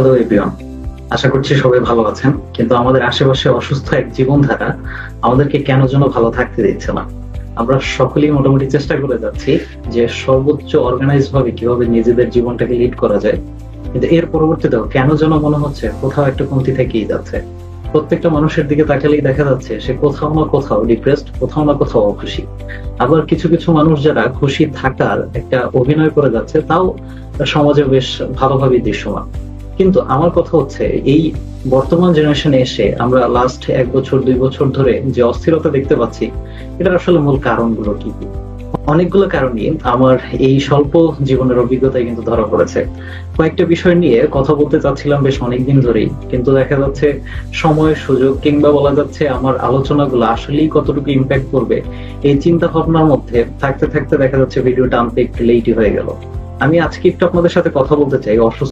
Hello everyone, আশা করছি সবাই ভালো আছেন। কিন্তু আমাদের আশেপাশে অসুস্থ এক জীবনধারা আমাদেরকে কেন যেন ভালো থাকতে দিচ্ছে না। আমরা সকলেই মোটামুটি চেষ্টা করে যাচ্ছি যে সর্বোচ্চ অর্গানাইজ ভাবে কিভাবে নিজেদের জীবনটাকে লিড করা যায়, কিন্তু এর পরবর্তীতেও কেন যেন মনে হচ্ছে কোথাও একটা কমতি থেকেই যাচ্ছে। প্রত্যেকটা মানুষের দিকে তাকালেই দেখা যাচ্ছে সে কোথাও না কোথাও ডিপ্রেসড, কোথাও না কোথাও অখুশি। আবার কিছু কিছু মানুষ যারা খুশি থাকার একটা অভিনয় করে যাচ্ছে, তাও সমাজে বেশ ভালোভাবেই দৃশ্যমান। কিন্তু আমার কথা হচ্ছে, এই বর্তমান জেনারেশনে এসে আমরা লাস্ট 1 বছর 2 বছর ধরে যে অস্থিরতা দেখতে পাচ্ছি, এটার আসলে মূল কারণগুলো কি কি? অনেকগুলো কারণই আমার এই স্বল্প জীবনের অভিজ্ঞতায় কিন্তু ধরা পড়েছে। কয়েকটা বিষয় নিয়ে কথা বলতে চাচ্ছিলাম বেশ অনেকদিন ধরেই, কিন্তু দেখা যাচ্ছে সময়, সুযোগ কিংবা বলা যাচ্ছে আমার আলোচনাগুলো আসলেই কতটুকু ইম্প্যাক্ট করবে, এই চিন্তা ভাবনার মধ্যে থাকতে থাকতে দেখা যাচ্ছে ভিডিওটা আনতে একটু লেটই হয়ে গেল। আমি আজকে একটু আপনাদের সাথে কথা বলতে চাই অসুস্থ